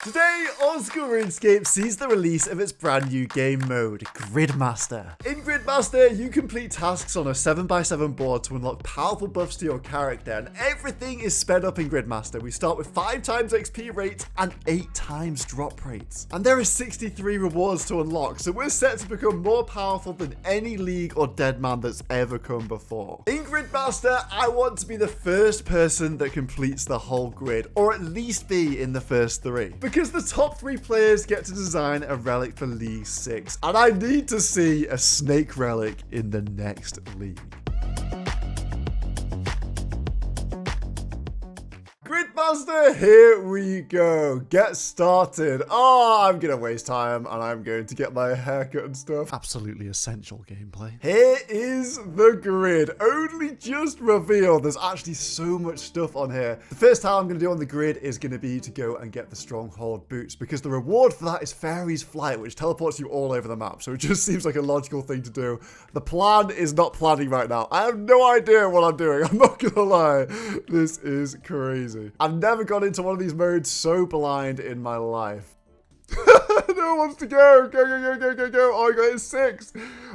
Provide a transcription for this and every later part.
Today, Old School RuneScape sees the release of its brand new game mode, GRIDMASTER. In GRIDMASTER, you complete tasks on a 7x7 board to unlock powerful buffs to your character, and everything is sped up in GRIDMASTER. We start with 5 times XP rates and 8 times drop rates. And there are 63 rewards to unlock, so we're set to become more powerful than any league or deadman that's ever come before. In GRIDMASTER, I want to be the first person that completes the whole grid, or at least be in the first 3. Because the top 3 players get to design a relic for League 6, and I need to see a snake relic in the next league. GRIDMASTER, here we go. Get started. Oh, I'm gonna waste time and I'm going to get my haircut and stuff. Absolutely essential gameplay. Here is the grid. Only just revealed. There's actually so much stuff on here. The first tile I'm gonna do on the grid is gonna be to go and get the Stronghold boots, because the reward for that is Fairy's Flight, which teleports you all over the map. So it just seems like a logical thing to do. The plan is not planning right now. I have no idea what I'm doing. I'm not gonna lie. This is crazy. I've never gone into one of these modes so blind in my life. No one wants to go. Go, go, go, go, go, go. Oh, I got his 6.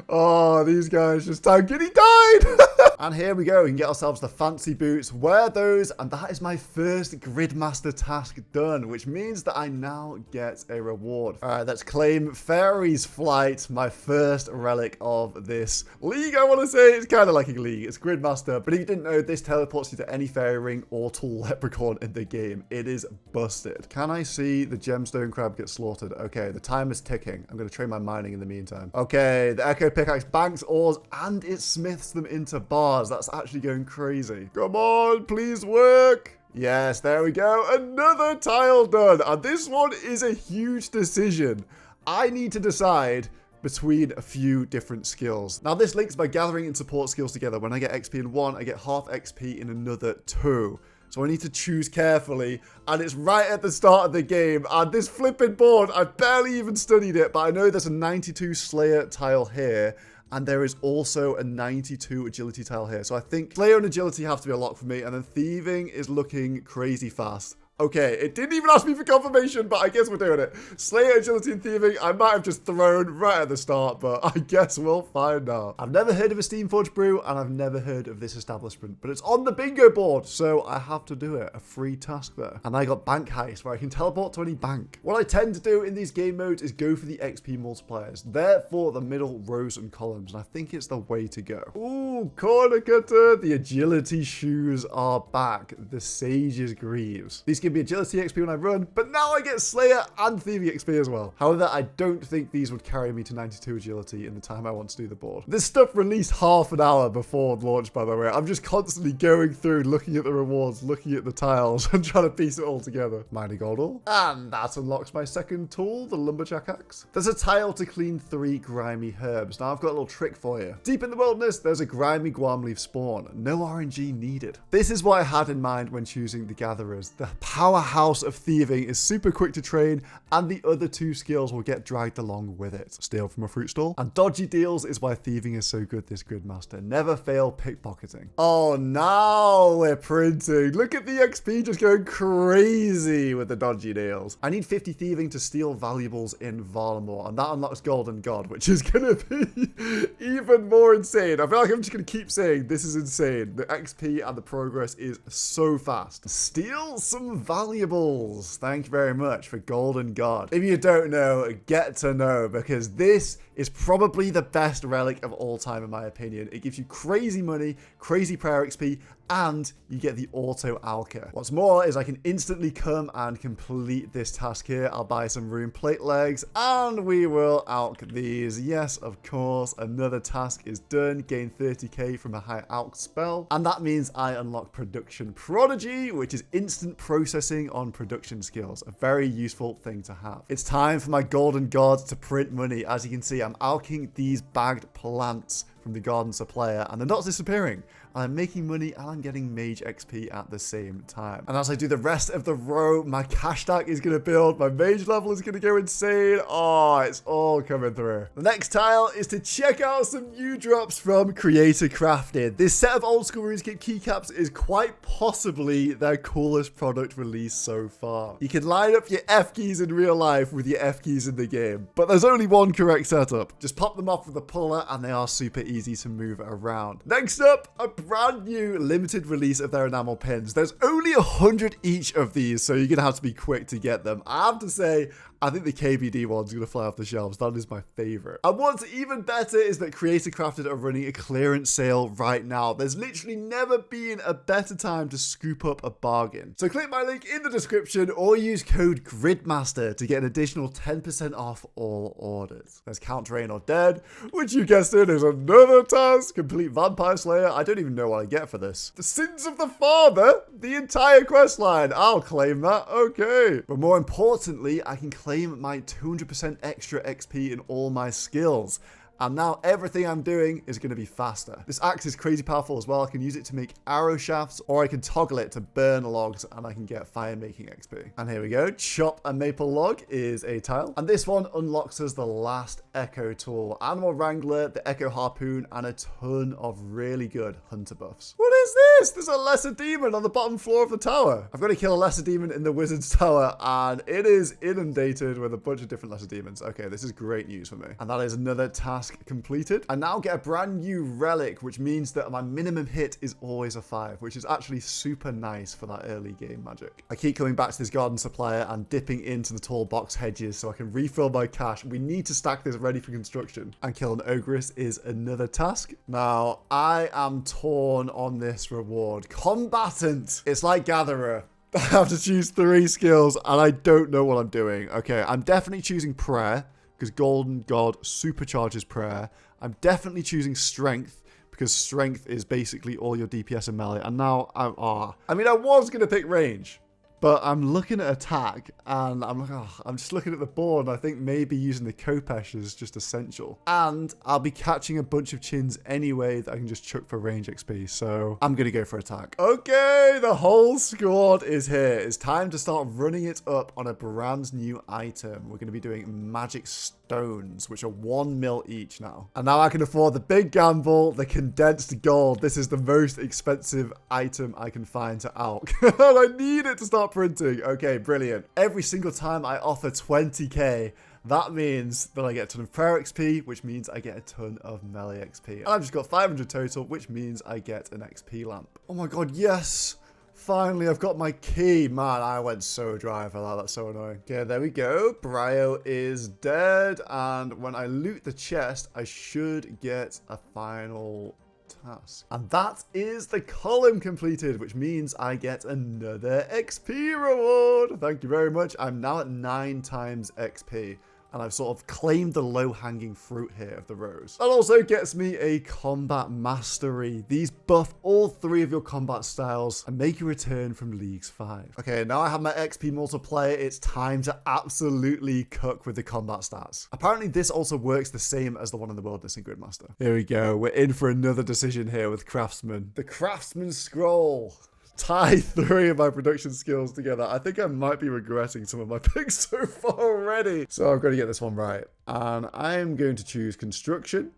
Oh, these guys just tanked it. He died. And here we go. We can get ourselves the fancy boots, wear those, and that is my first GRIDMASTER task done, which means that I now get a reward. All right, let's claim Fairy's Flight, my first relic of this league. I want to say it's kind of like a league. It's GRIDMASTER, but if you didn't know, this teleports you to any fairy ring or tall leprechaun in the game. It is busted. Can I see the gemstone crab get slaughtered? Okay, the time is ticking. I'm going to train my mining in the meantime. Okay, the echo pickaxe banks ores and it smiths them into bars. That's actually going crazy. Come on, please work. Yes, there we go. Another tile done. And this one is a huge decision. I need to decide between a few different skills. Now, this links by gathering and support skills together. When I get XP in one, I get half XP in another 2. So I need to choose carefully, and it's right at the start of the game. And this flipping board, I've barely even studied it, but I know there's a 92 Slayer tile here, and there is also a 92 agility tile here. So I think Slayer and agility have to be a lock for me, and then thieving is looking crazy fast. Okay, it didn't even ask me for confirmation, but I guess we're doing it. Slayer, agility, and thieving, I might have just thrown right at the start, but I guess we'll find out. I've never heard of a Steamforged brew, and I've never heard of this establishment, but it's on the bingo board, so I have to do it. A free task there. And I got Bank Heist, where I can teleport to any bank. What I tend to do in these game modes is go for the XP multipliers. Therefore, the middle rows and columns, and I think it's the way to go. Ooh, corner cutter. The agility shoes are back. The Sage's Greaves. These give me agility XP when I run, but now I get Slayer and thieving XP as well. However, I don't think these would carry me to 92 agility in the time I want to do the board. This stuff released half an hour before launch, by the way. I'm just constantly going through, looking at the rewards, looking at the tiles, and trying to piece it all together. Mining gold ore. And that unlocks my second tool, the lumberjack axe. There's a tile to clean 3 grimy herbs. Now I've got a little trick for you. Deep in the wilderness, there's a grimy guam leaf spawn. No RNG needed. This is what I had in mind when choosing the gatherers. The powerhouse of thieving is super quick to train, and the other 2 skills will get dragged along with it. Steal from a fruit stall. And dodgy deals is why thieving is so good this GRIDMASTER. Never fail pickpocketing. Oh, now we're printing. Look at the XP just going crazy with the dodgy deals. I need 50 thieving to steal valuables in Varlamore, and that unlocks Golden God, which is going to be even more insane. I feel like I'm just going to keep saying this is insane. The XP and the progress is so fast. Steal some valuables. Thank you very much for Golden God. If you don't know, get to know, because this is probably the best relic of all time in my opinion. It gives you crazy money, crazy prayer XP, and you get the auto alka. What's more is I can instantly come and complete this task here. I'll buy some rune plate legs and we will alk these. Yes, of course, another task is done. Gain 30k from a high alk spell. And that means I unlock production prodigy, which is instant processing on production skills. A very useful thing to have. It's time for my Golden God to print money. As you can see, I'm alking these bagged plants from the garden supplier, and they're not disappearing. I'm making money and I'm getting mage XP at the same time. And as I do the rest of the row, my cash stack is going to build. My mage level is going to go insane. Oh, it's all coming through. The next tile is to check out some new drops from Creator Crafted. This set of old school RuneScape keycaps is quite possibly their coolest product release so far. You can line up your F keys in real life with your F keys in the game, but there's only one correct setup. Just pop them off with a puller and they are super easy to move around. Next up, a brand new limited release of their enamel pins. There's only 100 each of these, so you're gonna have to be quick to get them. I have to say, I think the KBD one's gonna fly off the shelves. That is my favorite. And what's even better is that Creator Crafted are running a clearance sale right now. There's literally never been a better time to scoop up a bargain. So click my link in the description or use code GRIDMASTER to get an additional 10% off all orders. There's Count Drain or Dead, which you guessed it is another task. Complete Vampire Slayer. I don't even know what I get for this. The Sins of the Father, the entire quest line. I'll claim that. Okay. But more importantly, I can claim my 200% extra XP in all my skills. And now everything I'm doing is going to be faster. This axe is crazy powerful as well. I can use it to make arrow shafts, or I can toggle it to burn logs and I can get fire making XP. And here we go. Chop a maple log is a tile. And this one unlocks us the last echo tool, animal wrangler, the echo harpoon, and a ton of really good hunter buffs. What is this? There's a lesser demon on the bottom floor of the tower. I've got to kill a lesser demon in the wizard's tower and it is inundated with a bunch of different lesser demons. Okay, this is great news for me. And that is another task completed. I now get a brand new relic, which means that my minimum hit is always a 5, which is actually super nice for that early game magic. I keep coming back to this garden supplier and dipping into the tall box hedges so I can refill my cash. We need to stack this ready for construction. And kill an ogress is another task. Now, I am torn on this reward. Combatant. It's like gatherer. I have to choose 3 skills and I don't know what I'm doing. Okay, I'm definitely choosing prayer, because Golden God supercharges prayer. I'm definitely choosing strength, because strength is basically all your DPS and melee. And now I was going to pick range, but I'm looking at attack and I'm like, oh, I'm just looking at the board and I think maybe using the Kopesh is just essential. And I'll be catching a bunch of chins anyway that I can just chuck for range XP. So I'm going to go for attack. Okay, the whole squad is here. It's time to start running it up on a brand new item. We're going to be doing magic stones, which are 1 mil each now. And now I can afford the big gamble, the condensed gold. This is the most expensive item I can find to alch. And I need it to start printing. Okay, brilliant. Every single time I offer 20k, that means that I get a ton of prayer XP, which means I get a ton of melee XP. And I've just got 500 total, which means I get an XP lamp. Oh my god, yes! Finally, I've got my key. Man, I went so dry for that. That's so annoying. Okay, there we go. Barrows is dead. And when I loot the chest, I should get a final task. And that is the column completed, which means I get another XP reward. Thank you very much. I'm now at 9 times XP. And I've sort of claimed the low-hanging fruit here of the rows. That also gets me a combat mastery. These buff all 3 of your combat styles and make a return from Leagues 5. Okay, now I have my XP multiplier. It's time to absolutely cook with the combat stats. Apparently, this also works the same as the one in the Wilderness in Gridmaster. Here we go. We're in for another decision here with Craftsman. The Craftsman Scroll. Tie 3 of my production skills together. I think I might be regretting some of my picks so far already. So I've got to get this one right. And I'm going to choose construction.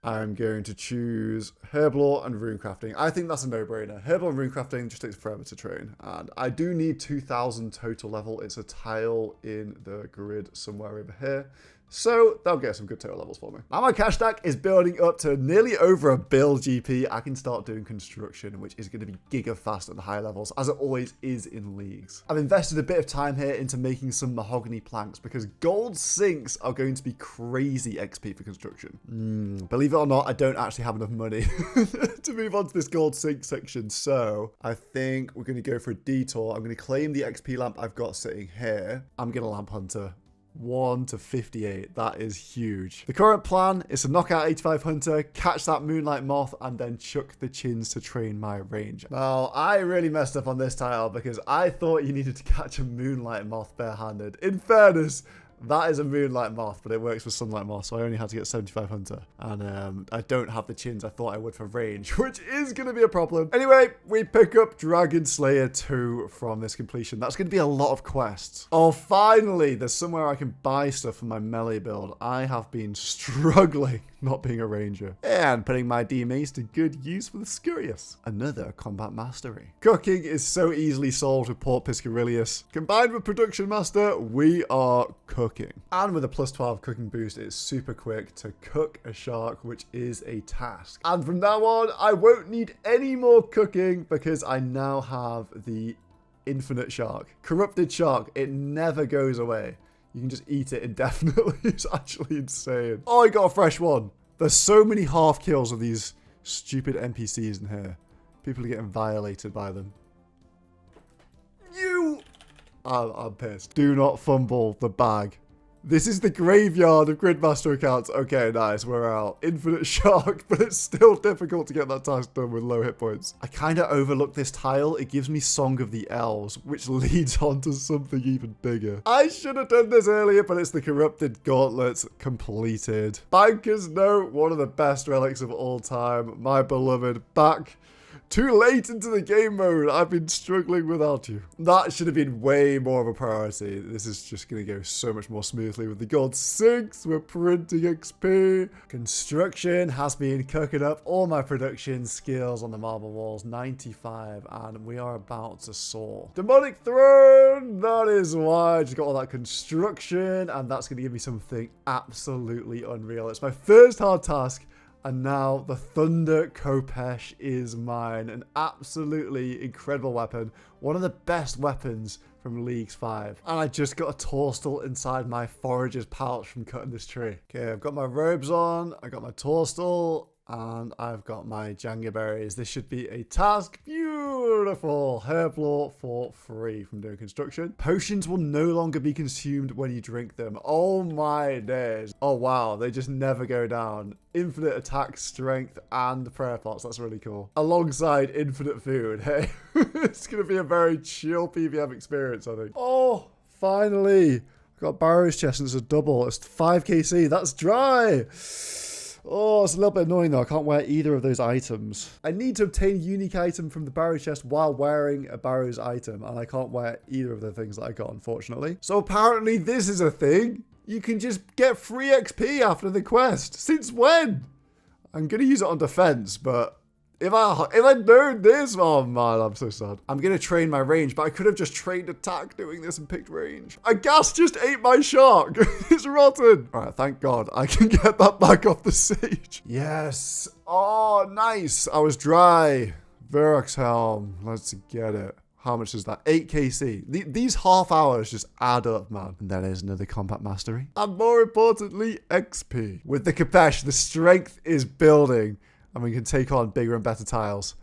I'm going to choose herblore and runecrafting. I think that's a no-brainer. Herblore and runecrafting just takes forever to train. And I do need 2000 total level. It's a tile in the grid somewhere over here. So that'll get some good total levels for me. Now my cash stack is building up to nearly over a bill GP. I can start doing construction, which is going to be giga fast at the high levels, as it always is in leagues. I've invested a bit of time here into making some mahogany planks because gold sinks are going to be crazy XP for construction. Believe it or not, I don't actually have enough money to move on to this gold sink section. So I think we're going to go for a detour. I'm going to claim the XP lamp I've got sitting here. I'm going to lamp hunter. 1 to 58. That is huge. The current plan is to knock out 85 Hunter, catch that Moonlight Moth, and then chuck the chins to train my range. Now, I really messed up on this tile because I thought you needed to catch a Moonlight Moth barehanded. In fairness, That is a Moonlight Moth, but it works for Sunlight Moth, so I only had to get 75 Hunter. And I don't have the chins I thought I would for range, which is going to be a problem. Anyway, we pick up Dragon Slayer 2 from this completion. That's going to be a lot of quests. Oh, finally, there's somewhere I can buy stuff for my melee build. I have been struggling not being a ranger. And putting my DMAs to good use for the Scurious. Another combat mastery. Cooking is so easily solved with Port Piscarilius. Combined with Production Master, we are cooking. And with a plus 12 cooking boost, it's super quick to cook a shark, which is a task. And from now on, I won't need any more cooking because I now have the infinite shark. Corrupted shark, it never goes away. You can just eat it indefinitely. It's actually insane. Oh, I got a fresh one. There's so many half kills of these stupid NPCs in here. People are getting violated by them. I'm pissed. Do not fumble the bag. This is the graveyard of Gridmaster accounts. Okay, nice. We're out. Infinite shark, but it's still difficult to get that task done with low hit points. I kind of overlooked this tile. It gives me Song of the Elves, which leads on to something even bigger. I should have done this earlier, but it's the Corrupted Gauntlet completed. Banker's Note, one of the best relics of all time. My beloved, back. Too late into the game mode. I've been struggling without you. That should have been way more of a priority. This is just going to go so much more smoothly with the gold 6. We're printing XP. Construction has been cooking up all my production skills on the marble walls. 95. And we are about to soar. Demonic Throne. That is why I just got all that construction. And that's going to give me something absolutely unreal. It's my first hard task. And now the Thunder Kopesh is mine. An absolutely incredible weapon. One of the best weapons from Leagues 5. And I just got a Torstal inside my forager's pouch from cutting this tree. Okay, I've got my robes on. I got my Torstal. And I've got my Janga berries. This should be a task. Beautiful. Herblore for free from doing construction. Potions will no longer be consumed when you drink them. Oh my days. Oh wow. They just never go down. Infinite attack, strength, and prayer pots. That's really cool. Alongside infinite food. Hey, it's going to be a very chill PvM experience, I think. Oh, finally. I've got Barrows chest and it's a double. It's 5 KC. That's dry. Oh, it's a little bit annoying though. I can't wear either of those items. I need to obtain a unique item from the Barrows chest while wearing a Barrows item. And I can't wear either of the things that I got, unfortunately. So apparently this is a thing. You can just get free XP after the quest. Since when? I'm going to use it on defense, but if I'd known this, oh man, I'm so sad. I'm going to train my range, but I could have just trained attack doing this and picked range. A gas just ate my shark. It's rotten. All right, thank God. I can get that back off the siege. Yes. Oh, nice. I was dry. Varrock's Helm. Let's get it. How much is that? 8 KC. These half hours just add up, man. And that is another combat mastery. And more importantly, XP. With the Kopesh, the strength is building. And we can take on bigger and better tiles.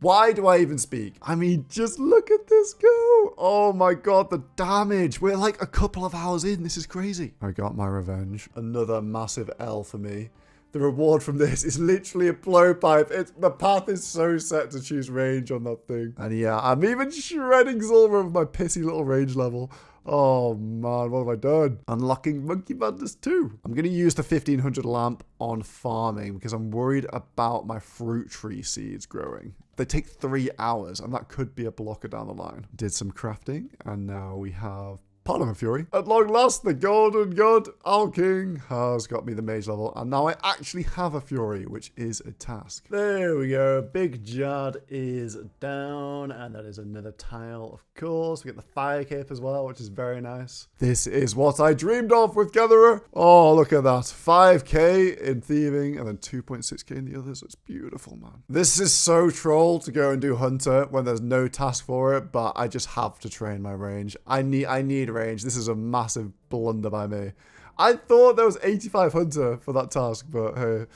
Why do I even speak? I mean, just look at this go. Oh my God, the damage. We're like a couple of hours in. This is crazy. I got my revenge. Another massive L for me. The reward from this is literally a blowpipe. The path is so set to choose range on that thing. And yeah, I'm even shredding Zulma with my pissy little range level. Oh man, what have I done? Unlocking Monkey Madness 2. I'm going to use the 1500 lamp on farming because I'm worried about my fruit tree seeds growing. They take 3 hours and that could be a blocker down the line. Did some crafting and now we have Parliament Fury. At long last, the golden god, Alking, has got me the mage level, and now I actually have a Fury, which is a task. There we go. Big Jad is down, and that is another tile, of course. We get the fire cape as well, which is very nice. This is what I dreamed of with Gatherer. Oh, look at that. 5k in thieving, and then 2.6k in the others. It's beautiful, man. This is so troll to go and do Hunter when there's no task for it, but I just have to train my range. I need range. This is a massive blunder by me. I thought there was 85 Hunter for that task, but hey,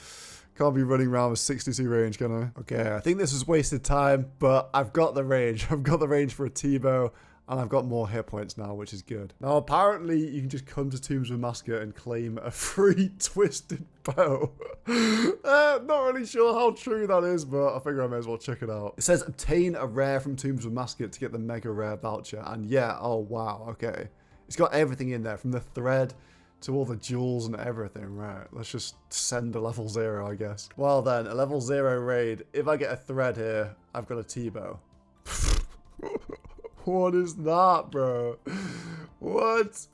can't be running around with 62 range, can I? Okay, I think this was wasted time, but I've got the range. I've got the range for a T-bow, and I've got more hit points now, which is good. Now, apparently, you can just come to Tombs of Amascut and claim a free twisted bow. Not really sure how true that is, but I figure I may as well check it out. It says obtain a rare from Tombs of Amascut to get the mega rare voucher. And yeah, oh wow, okay. It's got everything in there, from the thread to all the jewels and everything. Right, let's just send a level 0, I guess. Well then, a level 0 raid. If I get a thread here, I've got a T-bow. What is that, bro? What?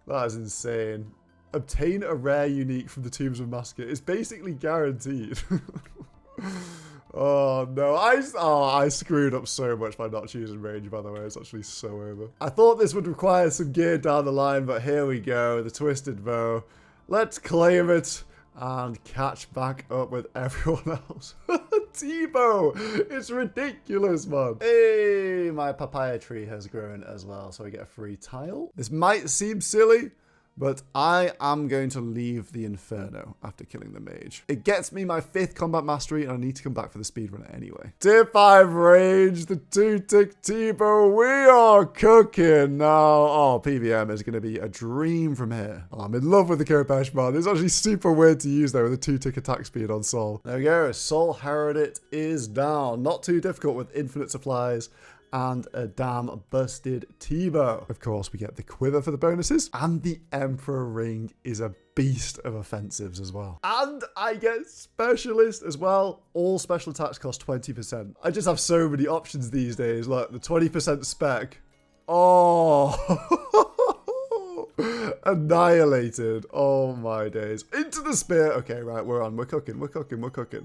That is insane. Obtain a rare unique from the Tombs of Amascut. It's basically guaranteed. Oh no, I screwed up so much by not choosing range, by the way. It's actually so over. I thought this would require some gear down the line, but here we go, the twisted bow. Let's claim it and catch back up with everyone else. T-bow! It's ridiculous, man. Hey, my papaya tree has grown as well, so I get a free tile. This might seem silly, but I am going to leave the Inferno after killing the mage. It gets me my 5th combat mastery, and I need to come back for the speedrun anyway. Tier 5 range, the 2-tick T-bow. We are cooking now. Oh, PVM is going to be a dream from here. Oh, I'm in love with the Kopesh, man. It's actually super weird to use though with a 2-tick attack speed on Soul. There we go. Soul Herodit is down. Not too difficult with infinite supplies and a damn busted T-bow. Of course, we get the quiver for the bonuses, and the Emperor ring is a beast of offensives as well. And I get specialist as well. All special attacks cost 20%. I just have so many options these days, like the 20% spec. Oh, annihilated. Oh my days. Into the spear. Okay, right, we're on. We're cooking.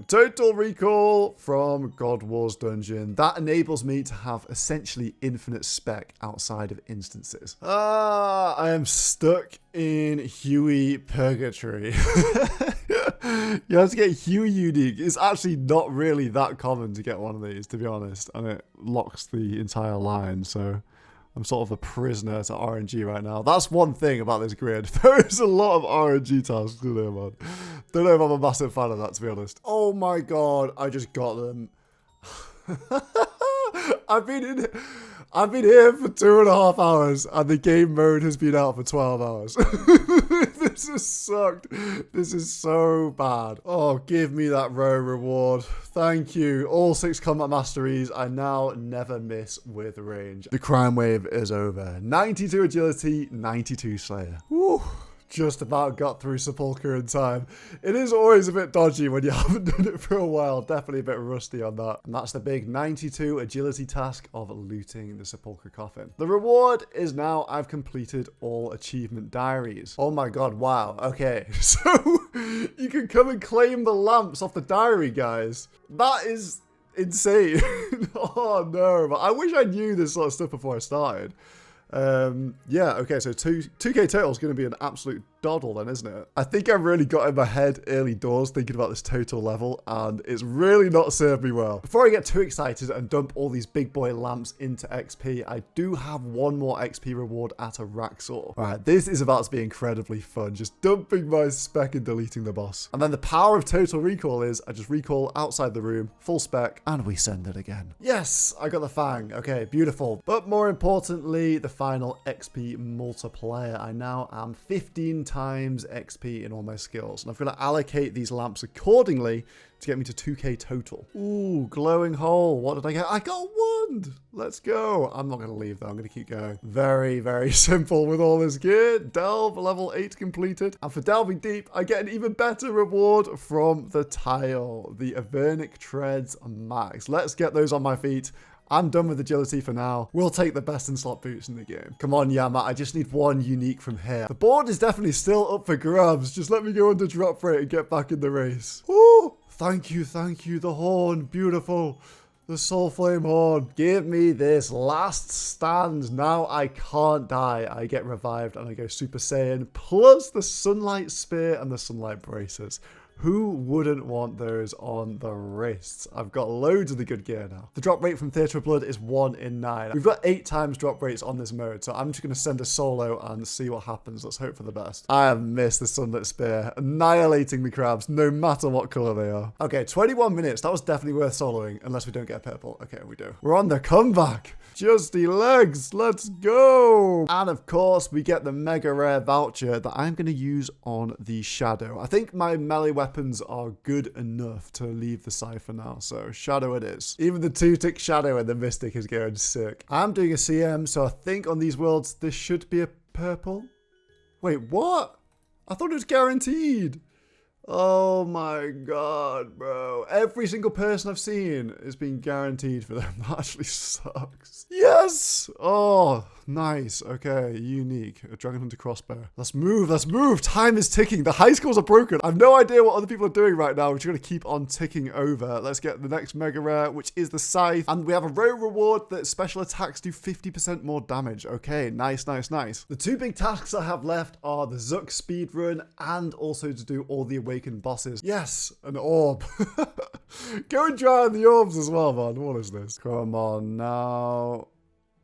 Total recall from God War's dungeon. That enables me to have essentially infinite spec outside of instances. I am stuck in Huey purgatory. You have to get Huey unique. It's actually not really that common to get one of these, to be honest, and it locks the entire line, so I'm sort of a prisoner to RNG right now. That's one thing about this grid. There is a lot of RNG tasks in there, man. Don't know if I'm a massive fan of that, to be honest. Oh my god, I just got them. I've been here for 2.5 hours, and the game mode has been out for 12 hours. This has sucked. This is so bad. Oh, give me that row reward. Thank you. All 6 combat masteries. I now never miss with range. The crime wave is over. 92 agility, 92 slayer. Woo. Just about got through Sepulchre in time. It is always a bit dodgy when you haven't done it for a while. Definitely a bit rusty on that. And that's the big 92 agility task of looting the Sepulchre coffin. The reward is now I've completed all achievement diaries. Oh my god, wow. Okay, so you can come and claim the lamps off the diary, guys. That is insane. Oh no, but I wish I knew this sort of stuff before I started. Yeah, okay, so 2k total is going to be an absolute doddle then, isn't it? I think I really got in my head early doors thinking about this total level, and it's really not served me well. Before I get too excited and dump all these big boy lamps into XP, I do have one more XP reward at Araxxor. Alright, this is about to be incredibly fun, just dumping my spec and deleting the boss. And then the power of total recall is I just recall outside the room, full spec, and we send it again. Yes, I got the fang. Okay, beautiful. But more importantly, the final XP multiplier. I now am 15 times XP in all my skills, and I've got to allocate these lamps accordingly to get me to 2k total. Ooh, glowing hole. What did I get? I got a wand. Let's go. I'm not going to leave though. I'm going to keep going. Very, very simple with all this gear. Delve level 8 completed. And for delving deep, I get an even better reward from the tile. The Avernic Treads Max. Let's get those on my feet. I'm done with agility for now. We'll take the best in slot boots in the game. Come on, Yama. I just need one unique from here. The board is definitely still up for grabs. Just let me go under drop rate and get back in the race. Woo! Thank you, thank you. The horn. Beautiful. The soul flame horn. Give me this last stand. Now I can't die. I get revived and I go Super Saiyan. Plus the sunlight spear and the sunlight braces. Who wouldn't want those on the wrists? I've got loads of the good gear now. The drop rate from Theatre of Blood is 1 in 9. We've got 8 times drop rates on this mode, so I'm just going to send a solo and see what happens. Let's hope for the best. I have missed the Sunlit Spear, annihilating the crabs, no matter what colour they are. Okay, 21 minutes. That was definitely worth soloing, unless we don't get a purple. Okay, we do. We're on the comeback. Justy legs, let's go. And of course, we get the mega rare voucher that I'm going to use on the Shadow. I think my melee weapons are good enough to leave the Cypher now, so Shadow it is. Even the 2-tick Shadow and the Mystic is going sick. I'm doing a CM, so I think on these worlds, this should be a purple. Wait, what? I thought it was guaranteed. Oh my god, bro. Every single person I've seen has been guaranteed for them. That actually sucks. Yes! Oh, nice. Okay, unique. A Dragon Hunter crossbow. Let's move, let's move. Time is ticking. The high scores are broken. I have no idea what other people are doing right now. We're just going to keep on ticking over. Let's get the next mega rare, which is the scythe. And we have a rare reward that special attacks do 50% more damage. Okay, nice, nice, nice. The two big tasks I have left are the Zuck speedrun and also to do all the awakened bosses. Yes, an orb. Go and try on the orbs as well, man. What is this? Come on now.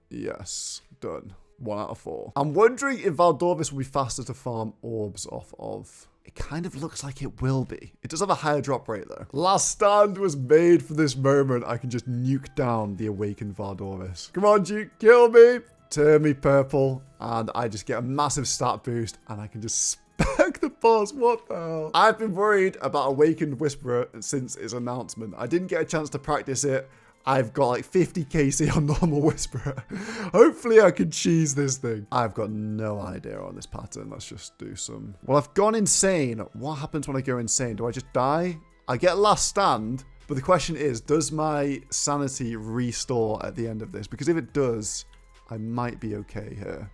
Yes, done. 1 out of 4. I'm wondering if Valdorvis will be faster to farm orbs off of. It kind of looks like it will be. It does have a higher drop rate though. Last Stand was made for this moment. I can just nuke down the awakened Valdorvis. Come on, Duke, kill me. Turn me purple. And I just get a massive stat boost. And I can just spec the boss. What the hell? I've been worried about Awakened Whisperer since its announcement. I didn't get a chance to practice it. I've got like 50 KC on normal Whisperer. Hopefully I can cheese this thing. I've got no idea on this pattern. Let's just do some. Well, I've gone insane. What happens when I go insane? Do I just die? I get Last Stand, but the question is, does my sanity restore at the end of this? Because if it does, I might be okay here.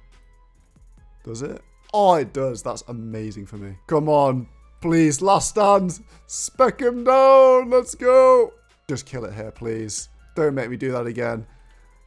Does it? Oh, it does. That's amazing for me. Come on. Please, Last Stand. Spec him down. Let's go. Just kill it here, please. Don't make me do that again.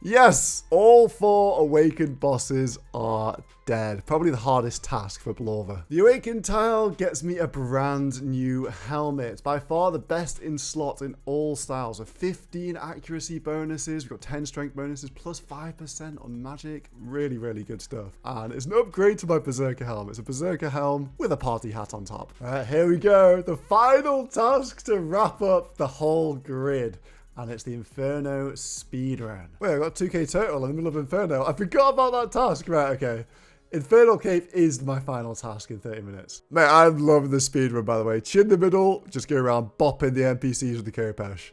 Yes! All 4 awakened bosses are dead. Probably the hardest task for Blorva. The awakened tile gets me a brand new helmet. By far the best in slot in all styles. With 15 accuracy bonuses. We've got 10 strength bonuses. Plus 5% on magic. Really, really good stuff. And it's an upgrade to my Berserker helm. It's a Berserker helm with a party hat on top. Alright, here we go. The final task to wrap up the whole grid. And it's the Inferno speedrun. Wait, I got 2k total in the middle of Inferno. I forgot about that task. Right, okay. Infernal Cape is my final task in 30 minutes. Mate, I'm loving the speedrun, by the way. Chin the middle, just go around bopping the NPCs with the Kopesh.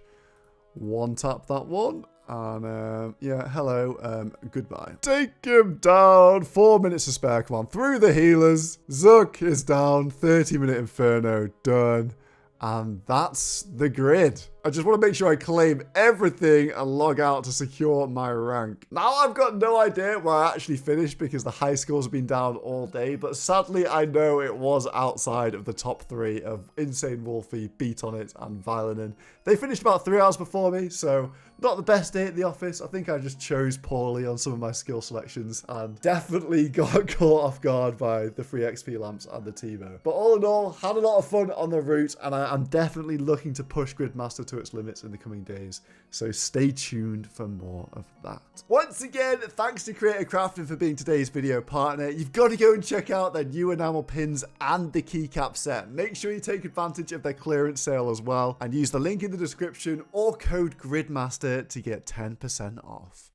One tap that one. And, yeah, hello, goodbye. Take him down. 4 minutes to spare. Come on, through the healers. Zuck is down. 30-minute Inferno, done. And that's the grid. I just want to make sure I claim everything and log out to secure my rank. Now I've got no idea where I actually finished because the high scores have been down all day, but sadly I know it was outside of the top 3 of Insane Wolfie, Beat On It, and Violinin. They finished about 3 hours before me, so not the best day at the office. I think I just chose poorly on some of my skill selections and definitely got caught off guard by the free XP lamps and the Timo. But all in all, had a lot of fun on the route, and I'm definitely looking to push Gridmaster to its limits in the coming days. So stay tuned for more of that. Once again, thanks to Creator Crafting for being today's video partner. You've got to go and check out their new enamel pins and the keycap set. Make sure you take advantage of their clearance sale as well and use the link in the description or code GRIDMASTER to get 10% off.